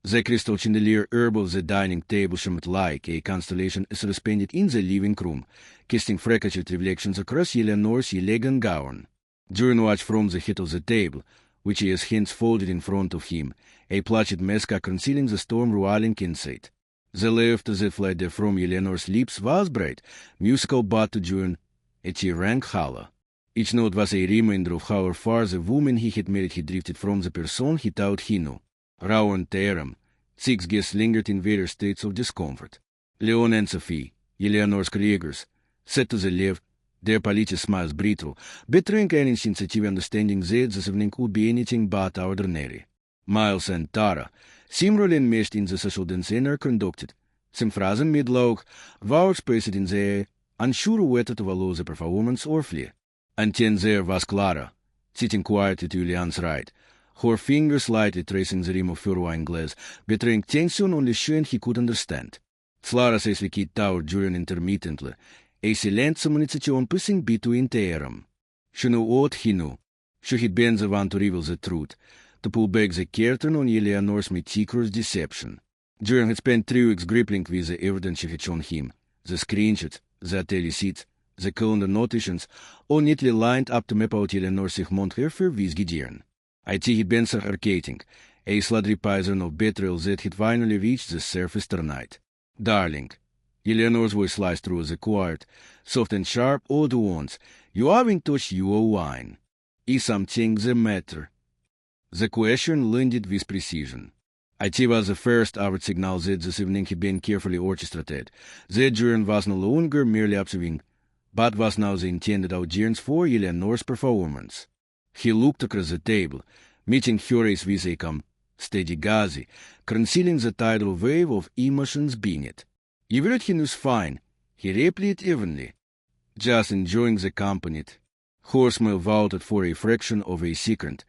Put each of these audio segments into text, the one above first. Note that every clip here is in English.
The crystal chandelier above the dining table shimmered like a constellation suspended in the living room, casting fractured reflections across Eleanor's elegant gown. During watched from the head of the table, which his hands folded in front of him, a placid mask concealing the storm rolling inside. The laughter that fled from Eleanor's lips was bright, musical but to June, it rang hollow. Each note was a reminder of how far the woman he had married had drifted from the person he thought he knew. Round Teram, 6 guests lingered in various states of discomfort. Leon and Sophie, Eleanor's colleagues, sat to the left, their polite smiles brittle, betraying an insensitive understanding that this evening could be anything but ordinary. Miles and Tara, similarly enmeshed in the social dance and conducted, some phrasen midloog, wou spaced in the unsure whether to follow the performance or flee. And then there was Clara, sitting quietly to Julian's right, her fingers lightly tracing the rim of her wine glass, betraying tension only she and he could understand. Clara says we kid towered Julian intermittently, a silent communication passing between them. She knew what he knew. She had been the one to reveal the truth, to pull back the curtain on Eleanor's meticulous deception. Julian had spent 3 weeks grappling with the evidence she had shown him, the screenshots, the hotel receipts, the calendar notations, all neatly lined up to map out Eleanor's Sigmund Herfer with Gideon. IT had been sarcating, a sludgy poison of betrayal that had finally reached the surface tonight. Darling, Eleanor's voice sliced through the quiet, soft and sharp all at once. You haven't touched your wine. Is something the matter? The question landed with precision. IT was the first outward signal that this evening had been carefully orchestrated. That Julian was no longer merely observing, but was now the intended audience for Eleanor's performance. He looked across the table, meeting her eyes with a calm, steady gaze, concealing the tidal wave of emotions beneath. Everything was fine, he replied evenly, just enjoying the company. Her smile vaulted for a fraction of a second,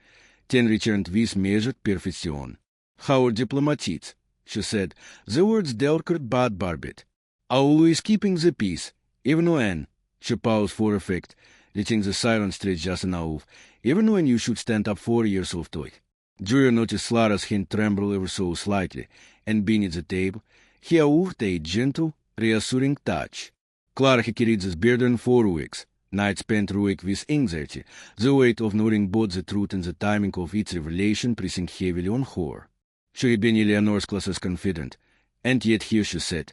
then returned with measured perfection. How diplomatic, she said, the words delicate but barbed. Always keeping the peace, even when, she paused for effect, letting the silence stretch just enough, even when you should stand up for yourself to it. Julian noticed Clara's hand tremble ever so slightly, and beneath the table, he wove a gentle, reassuring touch. Clara had carried this burden for weeks, nights spent awake with anxiety, the weight of knowing both the truth and the timing of its revelation pressing heavily on her. She had been Eleanor's closest confidant, and yet here she sat,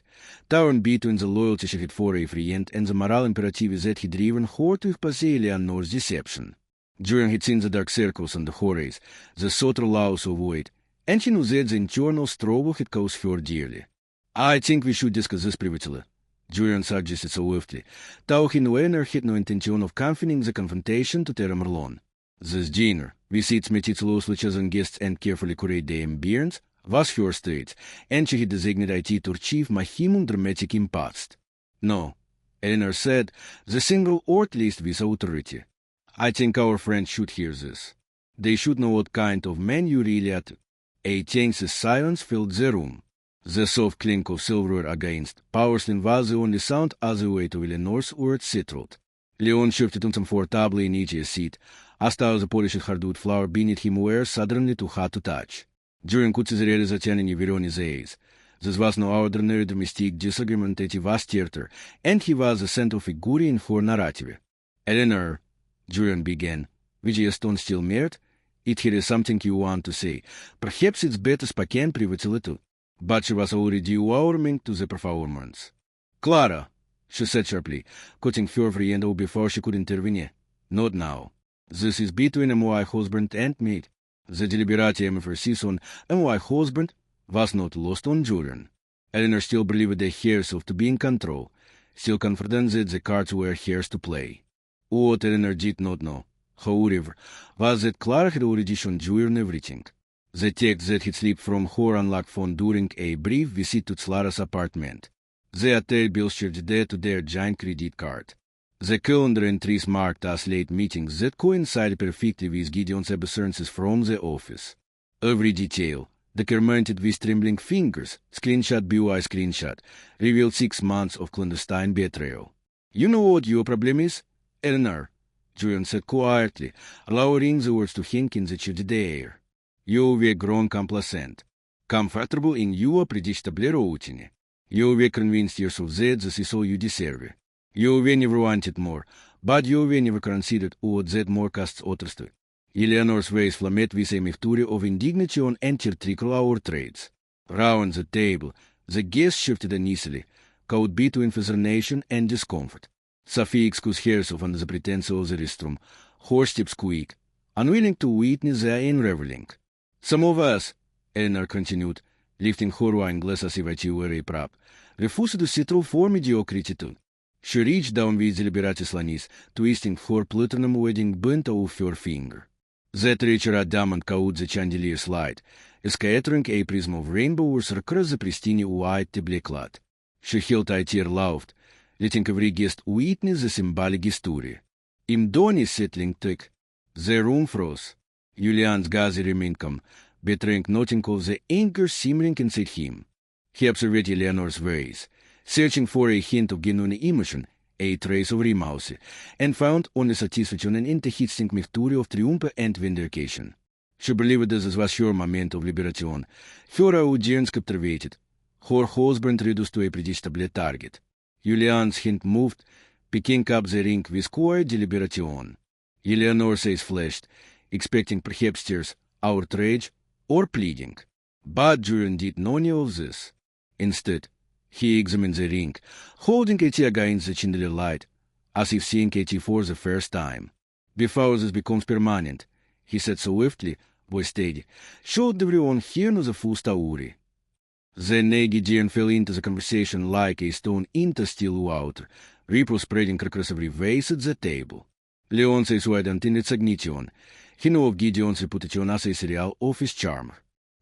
torn between the loyalty she had for a friend and the moral imperative that had driven her to expose Eleanor's deception. Julian had seen the dark circles on the horrors, the subtle laws of weight, and she knew that the internal struggle had cost her dearly. I think we should discuss this privately, Julian suggested softly, though he knew Eleanor had no intention of confining the confrontation to Terra Merlon. This dinner, with its meticulously chosen guests and carefully curated ambience, was her state, and she had designated it to achieve maximum dramatic impact. No, Eleanor said, the single or at least with authority. I think our friends should hear this. They should know what kind of man you really are. A tense silence filled the room. The soft clink of silverware against porcelain was the only sound as the weight of Eleanor's words settled. Leon shifted uncomfortably in each seat, as though the polished hardwood floor beneath him were suddenly too hot to touch. Julian could see the realization in Veroni's eyes. This was no ordinary domestic disagreement, it was theater, and he was the central figure in her narrative. Eleanor, Julian began, with a stone still mirrored, it here is something you want to say. Perhaps it's better spoken privately too. But she was already warming to the performance. Clara, she said sharply, cutting her friend off before she could intervene. Not now. This is between my husband and me. The deliberate emphasis on my husband was not lost on Julian. Eleanor still believed herself to be in control, still confident that the cards were hers to play. What Eleanor did not know, however, was that Clara had already shown Julian everything. The text that had slipped from her unlocked phone during a brief visit to Clara's apartment. The hotel bills charged there to their giant credit card. The calendar entries marked as late meetings that coincided perfectly with Gideon's absences from the office. Every detail, documented with trembling fingers, screenshot by screenshot, revealed 6 months of clandestine betrayal. You know what your problem is, Eleanor, Julian said quietly, lowering the words to hang in the chilly air. You were grown complacent. Comfortable in your predictable routine. You will convince yourself that this is all you deserve. You will never want it more, but you will never considered what that more costs others to. Eleanor's ways flamet with a mixture of indignation and trickle trades. Round the table, the guests shifted uneasily, caught between fascination and discomfort. Sophie excused herself under the pretense of the restroom, horse-tip squeak, unwilling to witness their unraveling. Some of us, Eleanor continued, lifting her wine glass as if it were a prop, refused to settle for mediocrity too. She reached down with deliberatis lanis, twisting her platinum wedding band off her finger. That richer diamond caught the chandelier's light, scattering a prism of rainbows across the pristine white tablecloth. She held a tear laughed, letting every guest witness the symbolic story. Im Donny settling tick, the room froze. Julian's gaze remained calm, betraying nothing of the anger simmering inside him. He observed Eleanor's ways, searching for a hint of genuine emotion, a trace of remorse, and found only satisfaction in the hitting mixture of triumph and vindication. She believed this was her moment of liberation, her audience captivated, her husband reduced to a predictable target. Julian's hand moved, picking up the ring with quiet deliberation. Eleanor's eyes flashed, expecting perhaps tears, outrage, or pleading. But Julian did none of this. Instead, he examined the ring, holding it against the chandelier light, as if seeing it for the first time. Before this becomes permanent, he said swiftly, voice steady, should everyone here know the full story. The Gideon fell into the conversation like a stone into still water, ripples spreading across every vase at the table. Leonce's widened in its ignition. He knew of Gideon's reputation as a serial office charmer.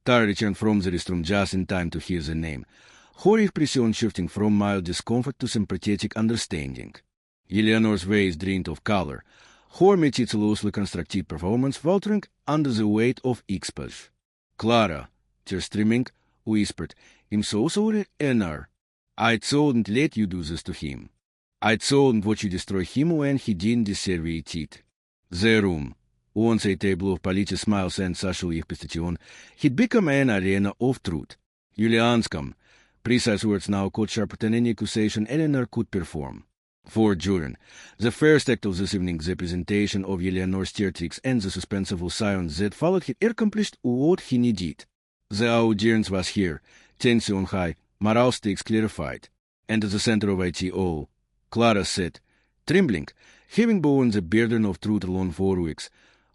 Tara returned from the restroom just in time to hear the name, her expression shifting from mild discomfort to sympathetic understanding. Eleanor's face drained of color, her meticulously constructed performance faltering under the weight of exposure. Clara, tears streaming, whispered, "I'm so sorry, Eleanor. I couldn't let you do this to him. I couldn't watch you destroy him when he didn't deserve it." The room, once a table of polite smiles and social exposition, had become an arena of truth. Julian's calm, precise words now cut sharper than any accusation Eleanor could perform. For Julian, the first act of this evening, the presentation of Eleanor's theatrics and the suspenseful silence that followed, had accomplished what he needed. The audience was here, tension high, morale stakes clarified, and at the center of it all, Clara sat, trembling, having borne the burden of truth alone for weeks,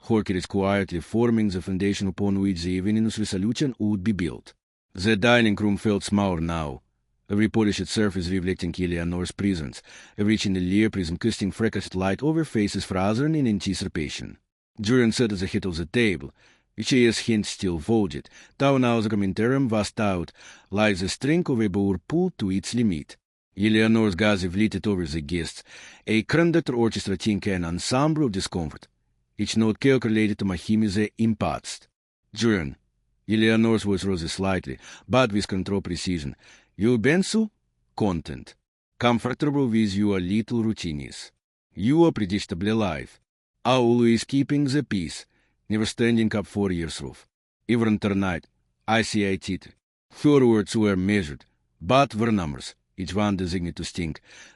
her courage quietly forming the foundation upon which the evening's resolution would be built. The dining room felt smaller now, every polished surface reflecting Eleanor's presence, every chandelier prism casting freckles light over faces frozen in anticipation. Julian sat at the head of the table, which his hand still folded, though now the commentarium was out, like the string of a bow pulled to its limit. Eleanor's gaze flitted over the guests, a conductor orchestra think an ensemble of discomfort, each note calculated to mahimi the impatched. Julian, Eleanor's voice rose slightly, but with control precision. You been so content, comfortable with your little routines, your predictable life, always keeping the peace, never standing up for yourself. Even tonight, I see it. Her words were measured, but were numbers, each one designed to sting,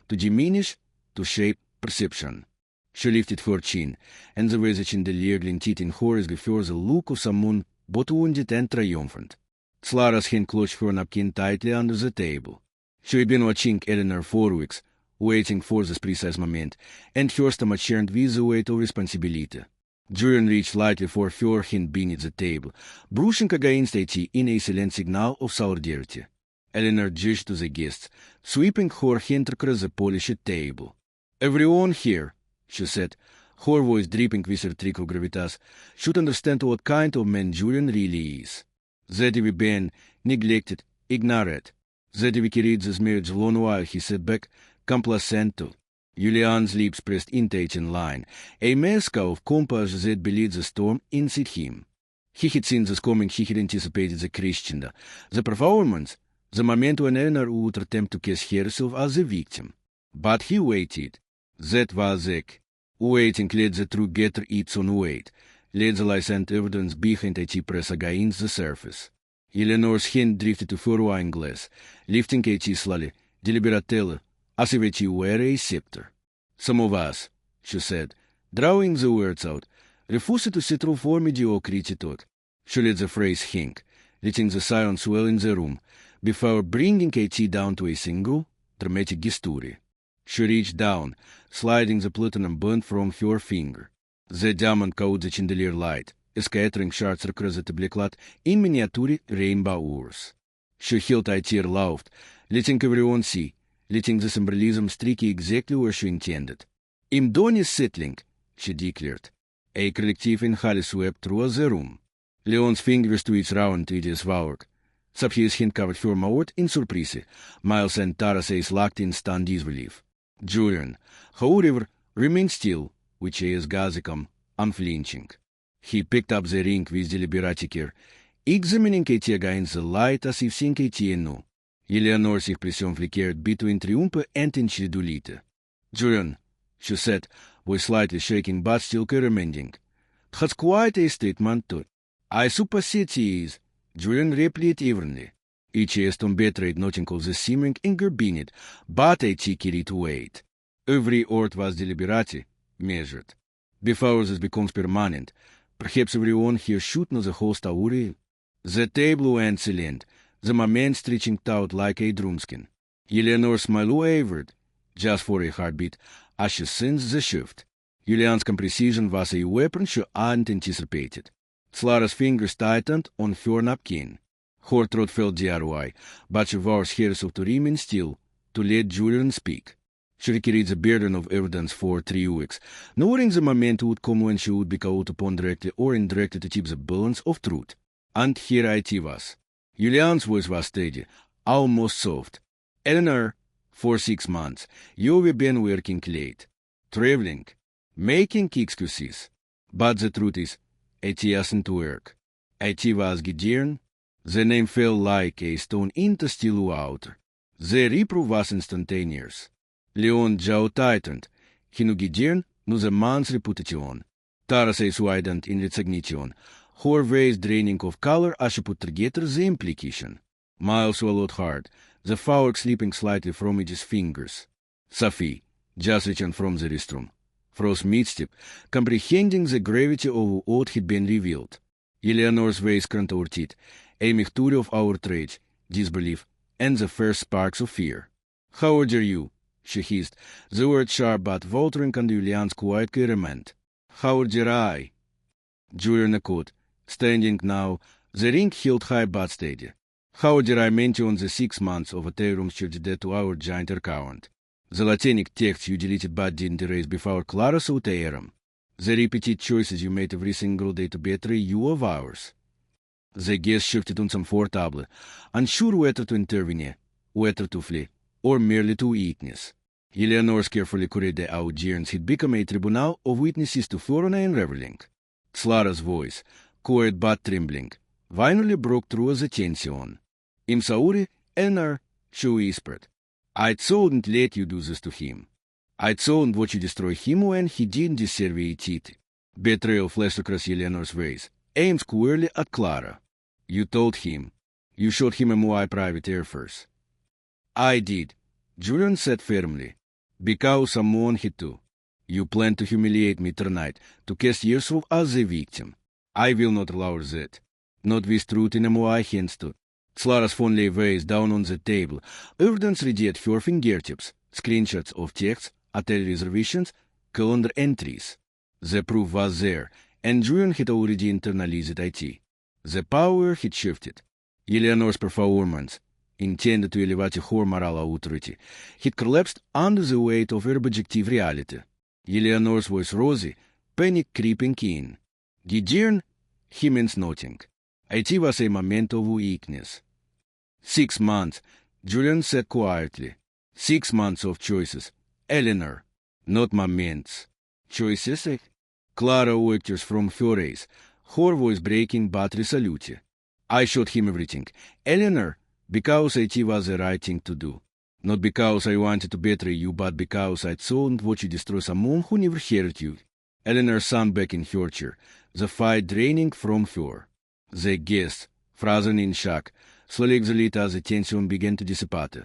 to diminish, to shape perception. She lifted her chin, and the way the chandelier glinted in her eyes gave her the look of someone both wounded and triumphant. Clara's hand clutched her napkin tightly under the table. She had been watching Eleanor for weeks, waiting for this precise moment, and her stomach churned with the weight of responsibility. Julian reached lightly for her hand beneath the table, brushing against it in a silent signal of solidarity. Eleanor gestured to the guests, sweeping her hand across the polished table. "Everyone here," she said, her voice dripping with her trickle gravitas, "should understand what kind of man Julian really is. That we've been neglected, ignored. That we carried this marriage long while he sat back, complacent to." Julian's lips pressed into it in line, a mask of composure that belied the storm inside him. He had seen this coming, he had anticipated the crescendo, the performance, the moment when Eleanor would attempt to cast herself as the victim. But he waited. That was it. Waiting let the truth gather its own weight, let the lies and evidence behind it press against the surface. Eleanor's hand drifted to voorwijn glass, lifting Katie slowly, deliberately, as if she were a scepter. Some of us, she said, drawing the words out, refused to settle for mediocrity thought. She let the phrase hang, letting the silence swell in the room, before bringing Katie down to a single, dramatic story. She reached down, sliding the platinum band from her finger. The diamond caught the chandelier light, scattering shards across the tablecloth in miniature rainbow oars. She held a tear aloft, letting everyone see, letting the symbolism streak exactly where she intended. "I'm done is settling," she declared. A collective inhale swept through the room. Leon's fingers twitched round to his work. Sub his hand covered her mouth in surprise. Miles and Tara's eyes locked in stunned disbelief. Julian, however, remained still, which is gazicum, unflinching. He picked up the ring with deliberate care, examining Katie against the light as if seeing Katie anew. Eleanor sich pression flickered between triumph and incredulity. "Julian," she said, voice slightly shaking but still commanding. "That's quite a statement, too. I suppose it is," Julian replied evenly. Each Aston betrayed nothing of the seeming anger beneath, but a cheeky to wait. Every word was deliberate, measured. Before this becomes permanent, perhaps everyone here should know the whole story. The table went silent, the moment stretching out like a drumskin. Eleanor's smile wavered, just for a heartbeat, as she sensed the shift. Julian's precision was a weapon she hadn't anticipated. Slara's fingers tightened on her napkin. Her throat felt DRY, but she forced herself to remain still, to let Julian speak. She carried the burden of evidence for 3 weeks, knowing the moment would come when she would be called upon directly or indirectly to tip the balance of truth. And here it was. Julian's voice was steady, almost soft. "Eleanor, for 6 months, you've been working late, traveling, making excuses. But the truth is, it hasn't worked. It was Gideon." The name fell like a stone into still water. The reproof was instantaneous. Leon's jaw tightened. He knew Gideon, knew the man's reputation. Tara's eyes widened in resignation, her face draining of color as she put together the implication. Miles swallowed hard, the fork slipping slightly from his fingers. Sophie, just reaching from the restroom, froze mid-step, comprehending the gravity of what had been revealed. Eleanor's face contorted, a mixture of outrage, disbelief, and the first sparks of fear. "How dare you?" she hissed, the word sharp but faltering under Julian's quiet command. "How dare I?" Julian echoed, standing now, the ring held high but steady. "How dare I mention the 6 months of a terrorum's church debt to our giant account? The Latinic text you deleted but didn't erase before Clara Sauterum. The repeated choices you made every single day to betray you of ours." The guest shifted uncomfortably, unsure whether to intervene, whether to flee, or merely to witness. Eleanor's carefully curated audience had become a tribunal of witnesses to foreign and reveling. Slara's voice, quiet but trembling, finally broke through the tension. "I'm sorry, Eleanor," she whispered. "I shouldn't let you do this to him. I shouldn't watch you destroy him when he didn't deserve it." Betrayal flashed across Eleanor's face, aimed squarely at Clara. "You told him. You showed him my private affairs." "I did," Julian said firmly, "because someone had to. You planned to humiliate me tonight, to cast yourself as a victim. I will not allow that. Not with truth in my hands too." Clara's phone lay face down on the table, evidence ready at her fingertips, screenshots of texts, hotel reservations, calendar entries. The proof was there, and Julian had already internalized it. The power had shifted. Eleanor's performance, intended to elevate her moral authority, had collapsed under the weight of her objective reality. Eleanor's voice rosy, panic creeping in. "Gideon?" He means nothing. It was a moment of weakness. 6 months, Julian said quietly. 6 months of choices. Eleanor, not moments. Choices? Clara worked from her eyes, her voice breaking but resolute. "I showed him everything. Eleanor, because it was the right thing to do. Not because I wanted to betray you, but because I shouldn't watch you destroy someone who never hurt you." Eleanor sank back in her chair, the fight draining from her. The guest, Frasen in shock. Slowly as the tension began to dissipate.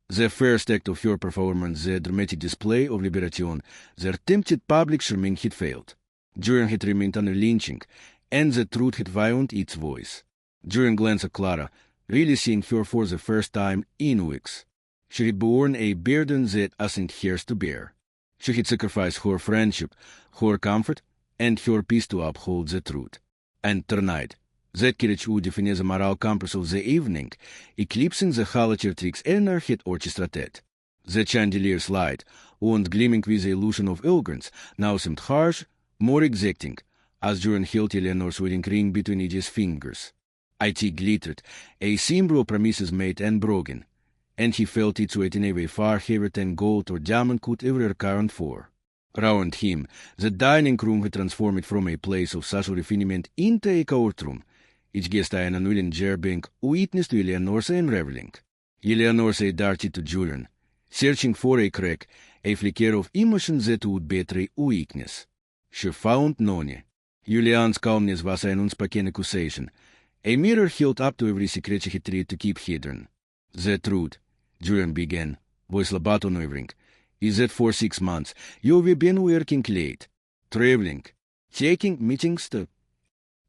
The first act of your performance, the dramatic display of liberation, the attempted public shaming had failed. During had remained under lynching, and the truth had found its voice. During glance at Clara, really seeing her for the first time in weeks. She had borne a burden that wasn't hers to bear. She had sacrificed her friendship, her comfort, and her peace to uphold the truth. And tonight, that carriage would define the moral compass of the evening, eclipsing the holochair tricks Eleanor had orchestrated. The chandelier's light, once gleaming with the illusion of elegance, now seemed harsh, more exacting, as Duran held Eleanor's wedding ring between Edie's fingers. It glittered, a symbol of promises made and broken, and he felt its weight in a way far heavier than gold or diamond could ever account for. Round him, the dining room had transformed from a place of social refinement into a courtroom. Each guest en een willen Jerbank witness to Eleanor's unraveling. Eleanor's darted to Julian, searching for a crack, a flicker of emotion that would betray weakness. She found none. Julian's calmness was an unspoken accusation, a mirror held up to every secret she had tried to keep hidden. The truth, Julian began, voice labato noivering, is that for 6 months you've been working late, traveling, taking meetings to...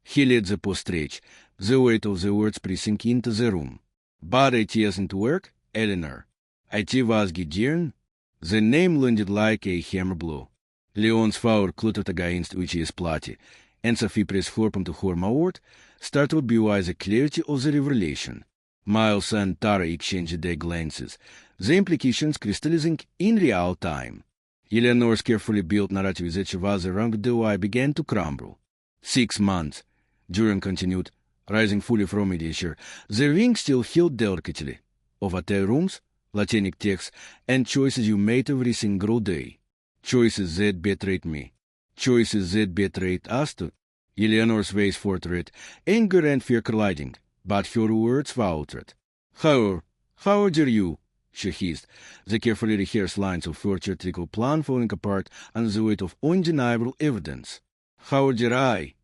He let the post stretch, the weight of the words pressing into the room. But it isn't work, Eleanor. It was Gideon. The name landed like a hammer blow. Leon's flower cluttered against Uchi's plate, and Sophie pressed forward to her mouth, startled by the clarity of the revelation. Miles and Tara exchanged their glances, the implications crystallizing in real time. Eleanor's carefully built narrative that she was around the eye began to crumble. 6 months. Duran continued, rising fully from a chair. The ring still held delicately. Of hotel rooms, Latinic texts, and choices you made every single day. Choices that betrayed me. Choices that betrayed us too. Eleanor's face forthright, anger and fear colliding, but her words faltered. How dare you? She hissed, the carefully rehearsed lines of her theatrical plan falling apart under the weight of undeniable evidence. How dare I?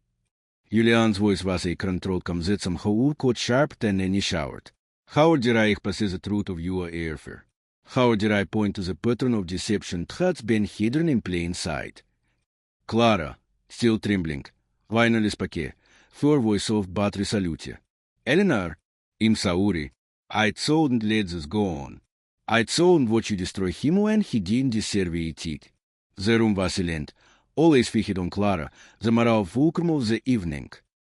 Julian's voice was a controlled calm that somehow caught sharp than any shout. How dare I possess the truth of your affair? How dare I point to the pattern of deception that has been hidden in plain sight? Clara, still trembling, finally spoke, her voice soft but resolute. Eleanor, im sauri, I told let this go on. I told what you destroy him when he didn't deserve it. The room was silent, always fixed on Clara, the moral fulcrum of the evening.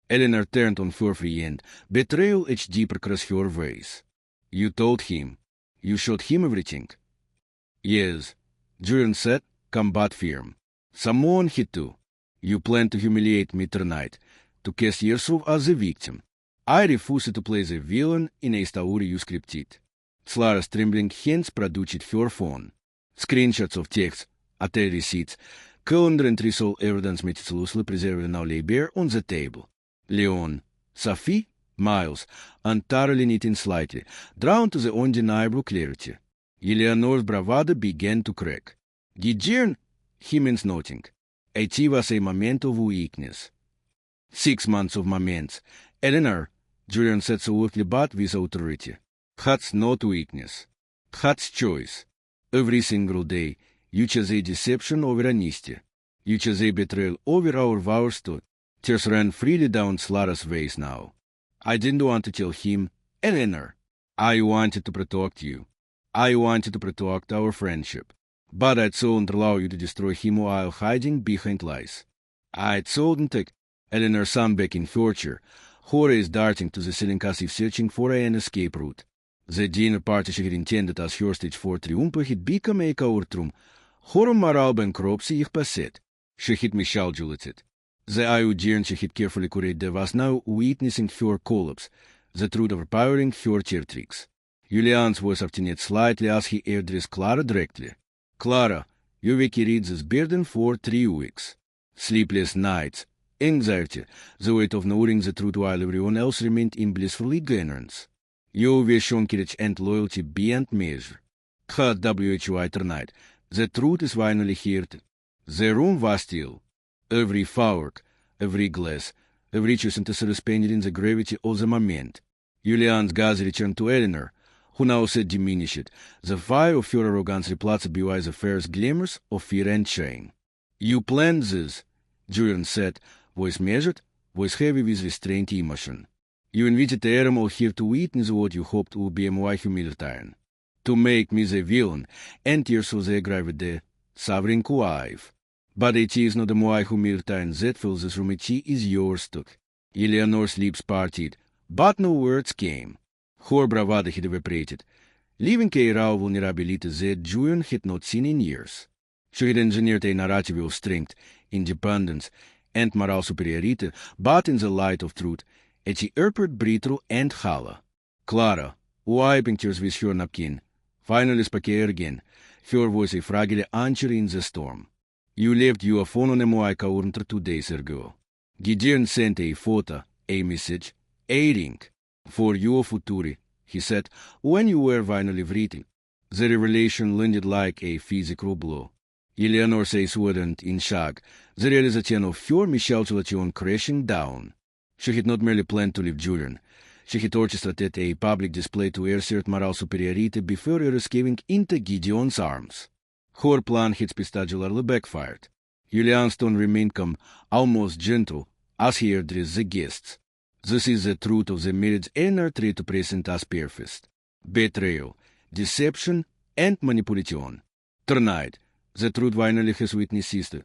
Eleanor turned on her friend, betrayal etched deeper across her face. You told him. You showed him everything. Yes, Julian said, combat firm. Someone had to. You planned to humiliate me tonight, to cast yourself as a victim. I refused to play the villain in a story you scripted. Clara's trembling hands produced her phone. Screenshots of texts, hotel receipts, calendar entries, all evidence meticulously preserved now lay bare on the table. Leon, Sophie, Miles, entirely knitting slightly, drawn to the undeniable clarity. Eleanor's bravado began to crack. Gideon, he means nothing. It was a moment of weakness. 6 months of moments. Eleanor, Julian said softly but with authority. That's not weakness. That's choice. Every single day, you chose a deception over honesty. You chose a betrayal over our vows to. Tears ran freely down Clara's face now. I didn't want to tell him, Eleanor. I wanted to protect you. I wanted to protect our friendship. But I couldn't allow you to destroy him while hiding behind lies. I couldn't take. Eleanor sat back in her chair, horror is darting to the ceiling as if searching for an escape route. The dinner party she had intended as her stage for triumph had become a courtroom. Horror moral bankruptcy ich beset. She had miscalculated. The iodine she had carefully curated was now witnessing her collapse, the truth overpowering her chair tricks. Julian's voice obtained slightly as he addressed Clara directly. Clara, you will carry this burden for 3 weeks. Sleepless nights, anxiety, the weight of knowing the truth while everyone else remained in blissful ignorance. You will shown courage and loyalty beyond measure. Had WHY tonight, the truth is finally heard. The room was still. Every fork, every glass, every choice suspended in the gravity of the moment. Julians gaze returned to Eleanor, who now said diminished. The fire of your arrogance replaced by the first glimmers of fear and shame. You planned this, Julian said, voice measured, voice heavy with restrained emotion. You invited the animal here to witness what you hoped would be my humiliation. To make me the villain, and tears of the aggrieved the sovereign wife. But it is not the my humiliation that fills this room, it is yours too. Eleanor's lips parted, but no words came. Her bravado had evaporated, leaving a raw vulnerability that Julian had not seen in years. She had engineered a narrative of strength, independence, and moral superiority, but in the light of truth, at the airport brittle and hollow. Clara, wiping tears with her napkin, finally spoke again, her voice a fragile anchor in the storm. You left your phone on a moai counter 2 days ago. Gideon sent a photo, a message, a ring. For your futuri, he said, when you were finally written. The revelation landed like a physical blow. Eleanor says wouldn't in shock, the realization of her miscalculation crashing down. She had not merely planned to leave Julian. She had orchestrated a public display to assert moral superiority before escaping into Gideon's arms. Her plan had spectacularly backfired. Julian's tone remained calm, almost gentle, as he addressed the guests. This is the truth of the marriage Eleanor tried to present as perfect. Betrayal, deception, and manipulation. Tonight, the truth finally has witnessed.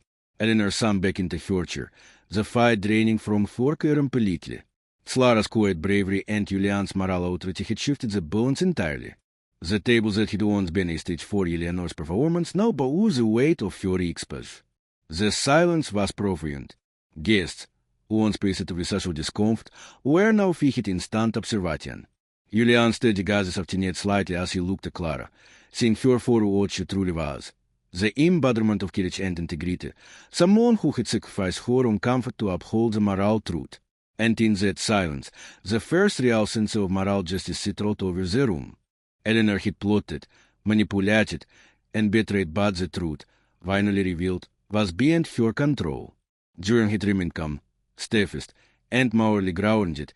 Eleanor sank back into her chair, the fire draining from her completely. Clara's quiet bravery and Julian's moral authority had shifted the balance entirely. The table that had once been a stage for Eleanor's performance now bore the weight of her exposure. The silence was profound. Guests, once positively social discomfort, were now fixed in stunned observation. Julian steady gazes obtended slightly as he looked at Clara, seeing her for what she truly was. The embodiment of courage and integrity, someone who had sacrificed her own comfort to uphold the moral truth. And in that silence, the first real sense of moral justice settled over the room. Eleanor had plotted, manipulated, and betrayed, but the truth, finally revealed, was beyond her control. Julian had remained calm, steadfast, and morally grounded,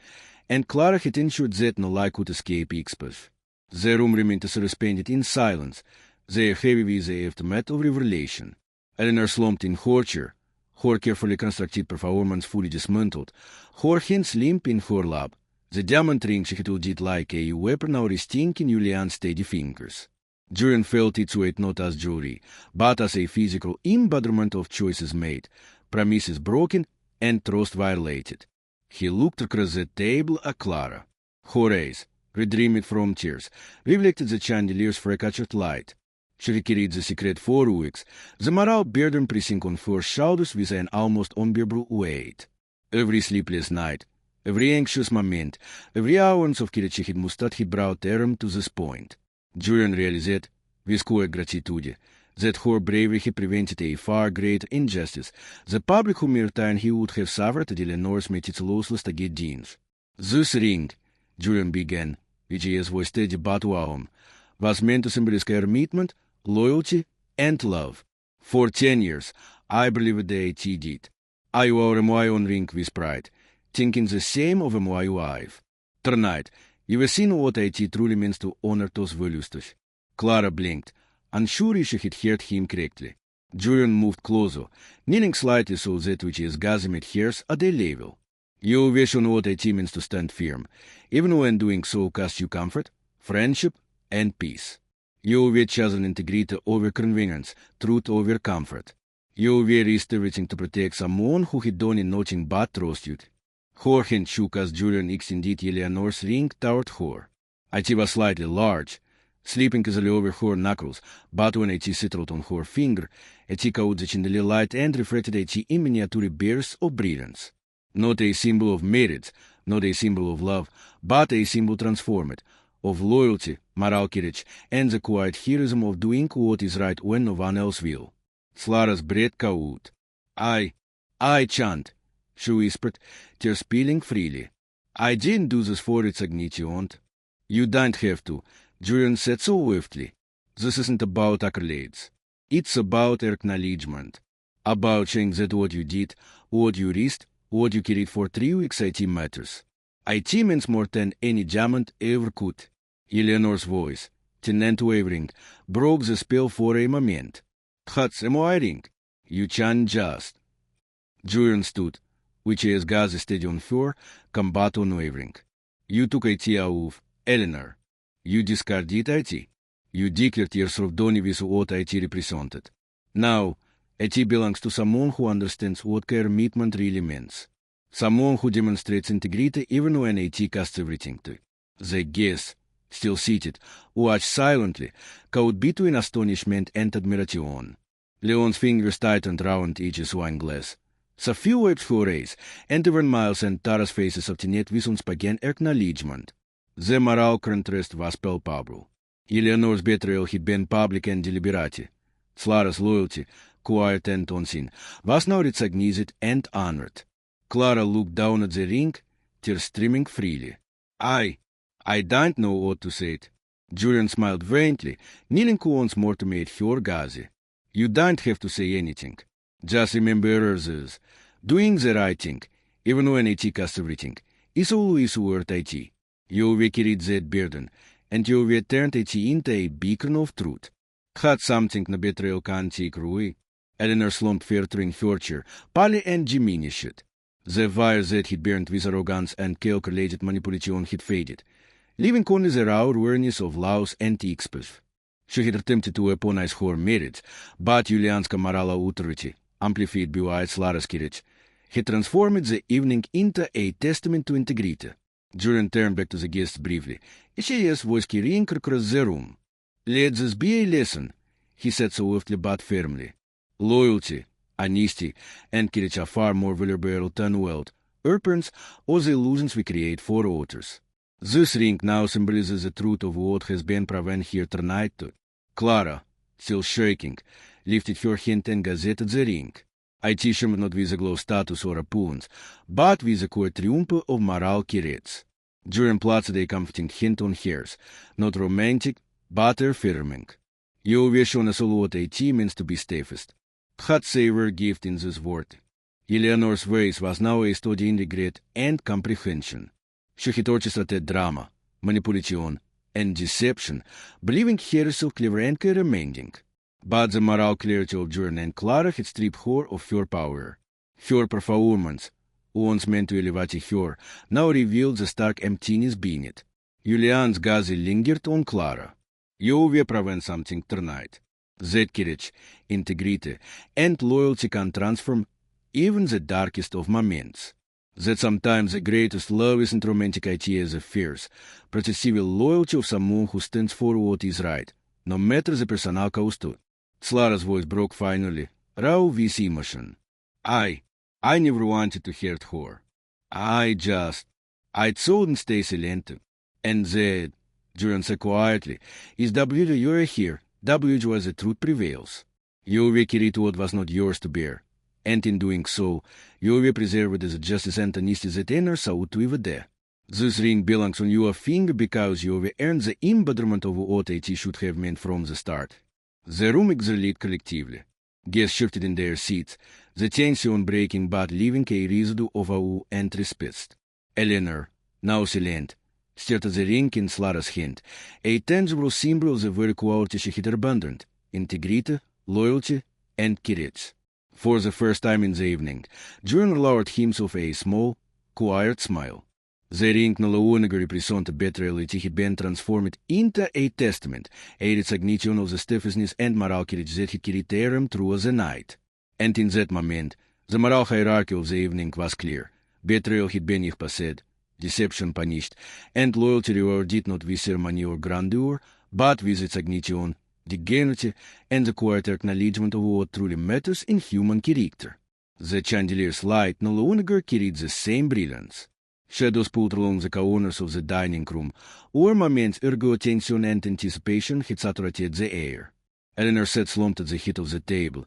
and Clara had ensured that no lie could escape exposure. The room remained suspended in silence, they heavy with the aftermath of revelation. Eleanor slumped in her chair, her carefully constructed performance fully dismantled, her hands limp in her lap. The diamond ring she had wielded like a weapon now resting in Julian's steady fingers. Julian felt its weight not as jewelry, but as a physical embodiment of choices made, promises broken, and trust violated. He looked across the table at Clara. Her eyes, redeemed from tears, reflected the chandelier's fractured light. She carried the secret for weeks, the moral burden pressing on her shoulders with an almost unbearable weight. Every sleepless night, every anxious moment, every ounce of courage she had mustered had brought terror to this point. Julian realized, with quiet gratitude, that her bravery had prevented a far greater injustice, the public humiliation he would have suffered at Eleanor's meticulously staged deeds. This ring, Julian began, which his voice steady but warm, was meant to symbolize commitment, loyalty, and love. For 10 years, I believed that it did. I wore my own ring with pride, thinking the same of my wife. Tonight, you have seen what it truly means to honor those values. Clara blinked, unsure she had heard him correctly. Julian moved closer, kneeling slightly so that which his gaze met hers at a level. You wish on what it means to stand firm, even when doing so costs you comfort, friendship, and peace. You have chosen integrity over convenience, truth over comfort. You have risked everything to protect someone who had done nothing but trust you. Her hand shook as Julian extended Eleanor's ring toward her. It was slightly large, slipping easily over her knuckles, but when it settled on her finger, it caught the chandelier light and reflected in miniature bursts of brilliance. Not a symbol of merit, not a symbol of love, but a symbol transformed, of loyalty, moral courage, and the quiet heroism of doing what is right when no one else will. Clara's breath caught. I chant, she whispered, tears spilling freely. I didn't do this for its ignition. You don't have to, Julian said so swiftly. This isn't about accolades. It's about acknowledgement. About showing that what you did, what you risked, what you carried for 3 weeks, it matters. IT means more than any diamond ever could. Eleanor's voice, tenent wavering, broke the spell for a moment. Gats emoiring. You chan just. Julian stood, which is gas steady on floor, combat on wavering. You took IT of Eleanor. You discarded IT. You declared yourself done with what IT represented. Now, IT belongs to someone who understands what commitment really means. Someone who demonstrates integrity even when IT casts everything to. The guest, still seated, watched silently, caught between astonishment and admiration. Leon's fingers tightened round each wine glass. Så few wipes for race, and even Miles and Tara's faces obtinate wisons began acknowledgement. The moral contrast was palpable. Eleanor's betrayal had been public and deliberate. Clara's loyalty, quiet and unseen, was now recognized and honored. Clara looked down at the ring, tears streaming freely. I don't know what to say. Julian smiled faintly, kneeling once more to make her gaze. You don't have to say anything. Just remember this. Doing the right thing, even when it costs everything, is always worth it. You will carry that burden, and you will turn it into a beacon of truth. Had something na betrayal can take away. Eleanor slumped further in her chair, pale and diminished. The fire that had burned with arrogance and calculated manipulation had faded, leaving only the raw awareness of loss and expulsion. She had attempted to weaponize her merit, but Julian's moral authority, amplified by Clara's courage, had transformed the evening into a testament to integrity. Julian turned back to the guests briefly. His voice carrying across the room. Let this be a lesson, he said softly but firmly. Loyalty, honesty, and courage are far more valuable than wealth, weapons, or the illusions we create for others. This ring now symbolizes the truth of what has been proven here tonight. Clara, still shaking, lifted her hand and gazed at the ring. IT shimmered not with a glow status or opulence, but with a quiet triumph of moral courage. Julian placed a comforting hand on hers, not romantic, but affirming. You wish on us all what IT means to be safest. Had savor gift in this word. Eleanor's face was now a study in regret and comprehension. She had orchestrated drama, manipulation, and deception, believing herself clever and commanding. But the moral clarity of Julian and Clara had stripped her of her power. Her performance, once meant to elevate her, now revealed the stark emptiness beneath. Julian's gaze lingered on Clara. You will prevent something tonight. That courage, integrity, and loyalty can transform even the darkest of moments. That sometimes the greatest love isn't romantic ideas of fears, but the civil loyalty of someone who stands for what is right, no matter the personal cost to it. Clara's voice broke finally, raw with emotion. I never wanted to hurt her. I thought and stay silent. And that, Julian said quietly, is W you are here, W as the truth prevails. You will carry what was not yours to bear. And in doing so, you will preserve the justice and honesty that honor sought to even there. This ring belongs on your finger because you have earned the embodiment of what it should have meant from the start. The room exhaled collectively. Guests shifted in their seats, the tension breaking but leaving a residue of awe and respect. Eleanor, now silent, stared at the ring in Clara's hand, a tangible symbol of the very quality she had abandoned: integrity, loyalty, and courage. For the first time in the evening, Julian lowered himself a small, quiet smile. The ring no longer represented betrayal. It had been transformed into a testament, a recognition of the steadfastness and moral courage that had carried them through the night. And in that moment, the moral hierarchy of the evening was clear. Betrayal had been passed, deception punished, and loyalty rewarded not with ceremony or grandeur, but with recognition, dignity, and the quiet acknowledgement of what truly matters in human character. The chandelier's light no longer carried the same brilliance. Shadows pulled along the corners of the dining room, or moments ergo tension and anticipation had saturated the air. Eleanor sat slumped at the head of the table.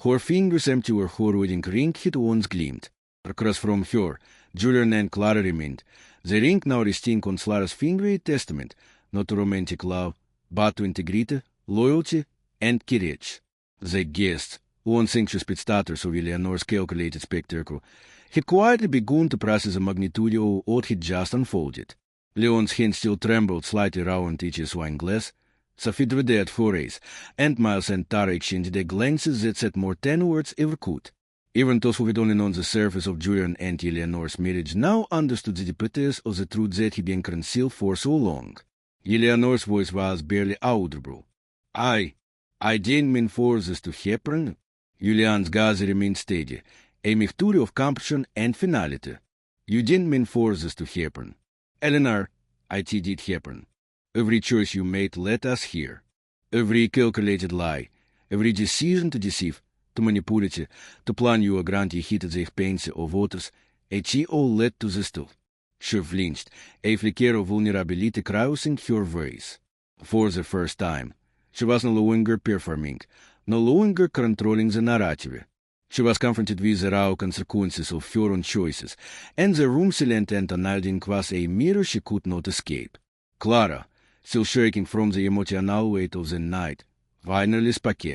Her fingers empty where her wedding ring had once gleamed. Across from her, Julian and Clara remained. The ring now resting on Clara's finger a testament, not to romantic love, but to integrity, loyalty, and courage. The guests, Oansinkjes pitstaters of Eleanor's calculated spectacle, had quietly begun to process the magnitude of what had just unfolded. Leon's hand still trembled slightly round each wineglass. Safid read forays, and Miles and Tara exchanged their glances that said more than words ever could. Even those who had only known the surface of Julian and Eleanor's marriage now understood the deepness of the truth that had been concealed for so long. Eleanor's voice was barely audible. I didn't mean for this to happen. Julian's gaze remained steady, a mixture of compassion and finality. You didn't mean for this to happen. Eleanor, it did happen. Every choice you made led us here. Every calculated lie, every decision to deceive, to manipulate, to plan you grant je hit zich pensen of others, it all led to this too. She flinched, a flicker of vulnerability crossing her voice. For the first time, she was no longer performing, no longer controlling the narrative. She was confronted with the raw consequences of her own choices, and the room silent and unyielding was a mirror she could not escape. Clara, still shaking from the emotional weight of the night, finally spoke.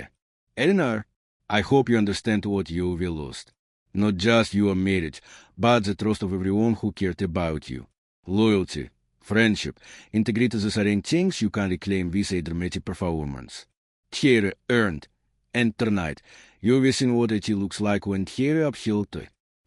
Eleanor, I hope you understand what you will lost. Not just your marriage, but the trust of everyone who cared about you. Loyalty, friendship, integrity, these are things you can reclaim with a dramatic performance. Thierry earned, and tonight, you will see what it looks like when Thierry uphill.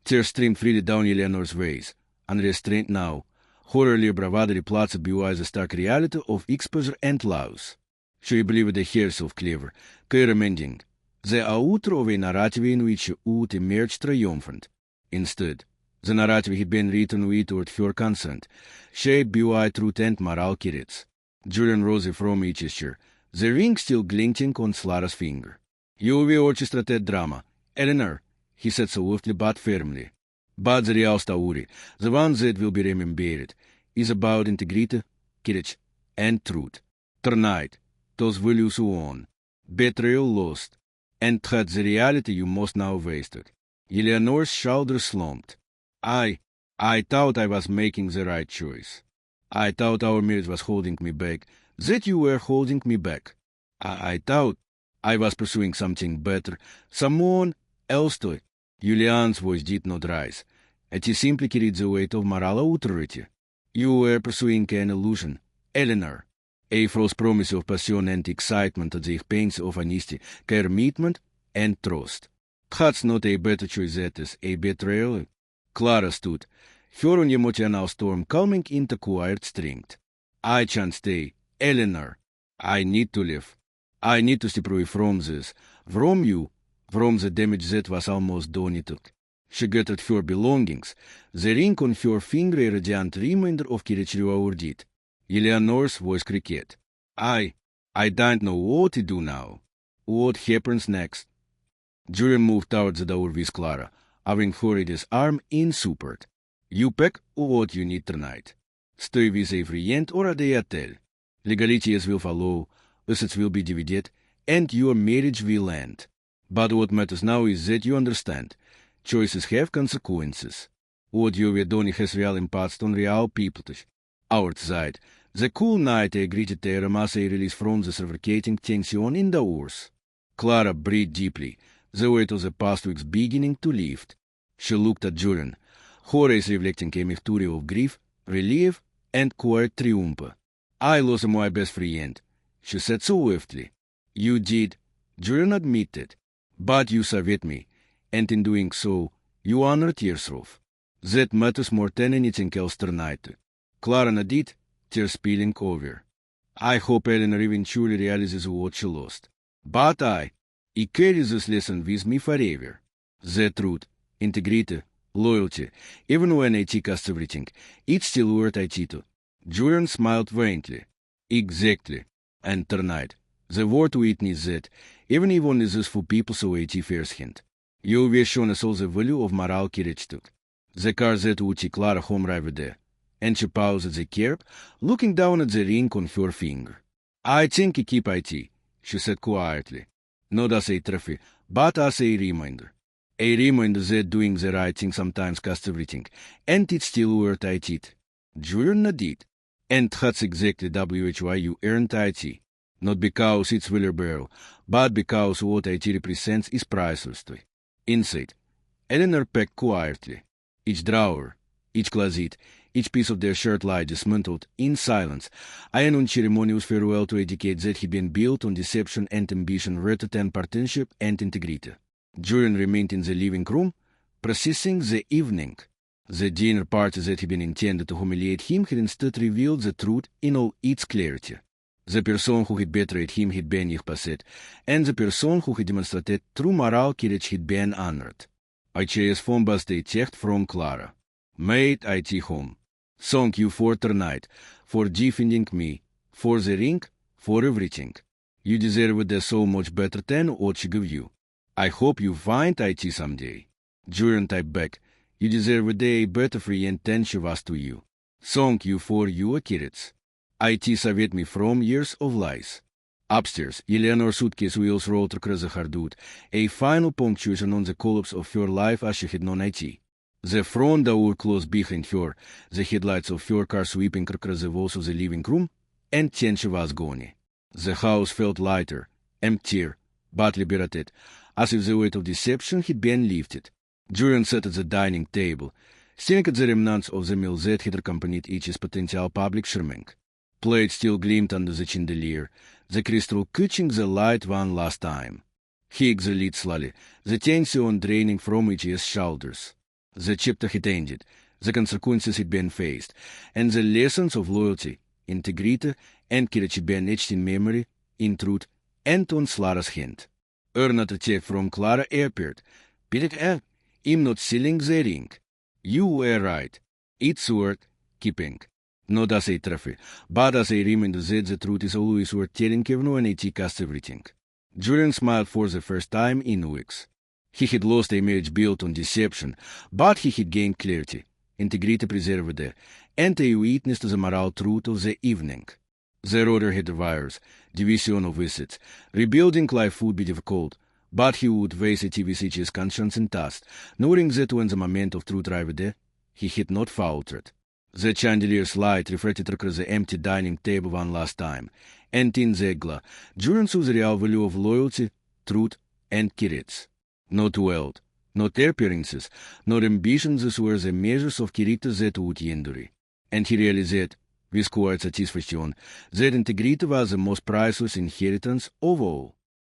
Tears streamed freely down Eleanor's face, unrestrained now. Horrorly bravado plaatsen bewaars the stark reality of exposure and loss. She believed herself clever, commanding, the author of a narrative in which she would emerge triumphant. Instead, the narrative had been written without her consent, shaped by truth and moral credits. Julian rose from each chair, the ring still glinting on Clara's finger. You will orchestrate drama, Eleanor, he said softly but firmly. But the real story, the one that will be remembered, is about integrity, courage, and truth. Tonight, those values won, betrayal lost, and that's the reality you must now face it. Eleanor's shoulders slumped. I thought I was making the right choice. I thought our marriage was holding me back, that you were holding me back. I thought I was pursuing something better, someone else to it. Julian's voice did not rise. It simply carried the weight of moral authority. You were pursuing an illusion, Eleanor. A false promise of passion and excitement at the expense of honesty, commitment, and trust. That's not a better choice, that is a betrayal. Clara stood, her own emotional storm calming into quiet strength. I can't stay, Eleanor. I need to live. I need to step away from this, from you, from the damage that was almost done to. She gathered her belongings, the ring on her finger a radiant reminder of courage rewarded. Eleanor's voice cricket. I don't know what to do now. What happens next? Julian moved towards the door with Clara, having hurried his arm in support. You pick what you need tonight. Stay with a friend or a day. Legalities will follow, assets will be divided, and your marriage will end. But what matters now is that you understand. Choices have consequences. What you were doing has real impact on real people. Outside, the cool night greeted their mass a release from the suffocating tension in the wars. Clara breathed deeply, the weight of the past weeks beginning to lift. She looked at Julian, her eyes reflecting a mixture of grief, relief, and quiet triumph. I lost my best friend, she said swiftly. You did, Julian admitted, but you saved me, and in doing so, you honored yourself. That matters more than anything else tonight. Clara nodded, tears spilling over. I hope Eleanor eventually realizes what she lost. But I carry this lesson with me forever. The truth, integrity, loyalty, even when it costs everything, it's still worth it to. Julian smiled faintly. Exactly. And tonight, the world witnessed that, even if only this for people saw it firsthand. You were shown us all the value of moral courage too. The car that would take Clara home arrived there, and she paused at the curb, looking down at the ring on her finger. I think I keep it, she said quietly. Not as a trophy, but as a reminder. A reminder that doing the right thing sometimes costs everything, and it's still worth it. Julian nodded. And that's exactly why you earned it. Not because it's willerbero, but because what it represents is priceless. Insight. Eleanor pecked quietly. Each drawer, each closet, each piece of their shirt lie dismantled in silence. I an unceremonious farewell to a decade that had been built on deception and ambition rather than partnership and integrity. Julian remained in the living room, processing the evening. The dinner party that had been intended to humiliate him had instead revealed the truth in all its clarity. The person who had betrayed him had been Yihpaset, and the person who had demonstrated true moral courage had been honored. I chose phone bus day text from Clara. Made IT home. Thank you for tonight, for defending me, for the ring, for everything. You deserve it so much better than what she gave you. I hope you find IT someday. Julian typed back, you deserve a day better friend than she was to you. Thank you for your courage. IT saved me from years of lies. Upstairs, Eleanor's suitcase wheels rolled across the hardwood, a final punctuation on the collapse of her life as she had known IT. The front door closed behind her, the headlights of her car sweeping across the walls of the living room, and then she was gone. The house felt lighter, emptier, but liberated, as if the weight of deception had been lifted. Julian sat at the dining table, staring at the remnants of the meal that had accompanied each's potential public shaming. Plates still gleamed under the chandelier, the crystal catching the light one last time. He exhaled slowly, the tension draining from each's shoulders. The chapter had ended, the consequences had been faced, and the lessons of loyalty, integrity, and courage had been etched in memory, in truth, and on Clara's hand. Another check from Clara appeared. Peter, I'm not selling the ring. You were right. It's worth keeping. Not as a trophy, but as a reminder that the truth is always worth telling everyone and it costs everything. Julian smiled for the first time in weeks. He had lost a marriage built on deception, but he had gained clarity, integrity preserved there, and a witness to the moral truth of the evening. The order had wires, division of visits. Rebuilding life would be difficult, but he would face it with his conscience and task, knowing that when the moment of truth arrived there, he had not faltered. The chandelier's light reflected across the empty dining table one last time, and in the glow, Julian saw the real value of loyalty, truth, and courage. Not wealth, not appearances, not ambitions were the measures of character that would endure. And he realized, with quiet satisfaction, that integrity was the most priceless inheritance of all.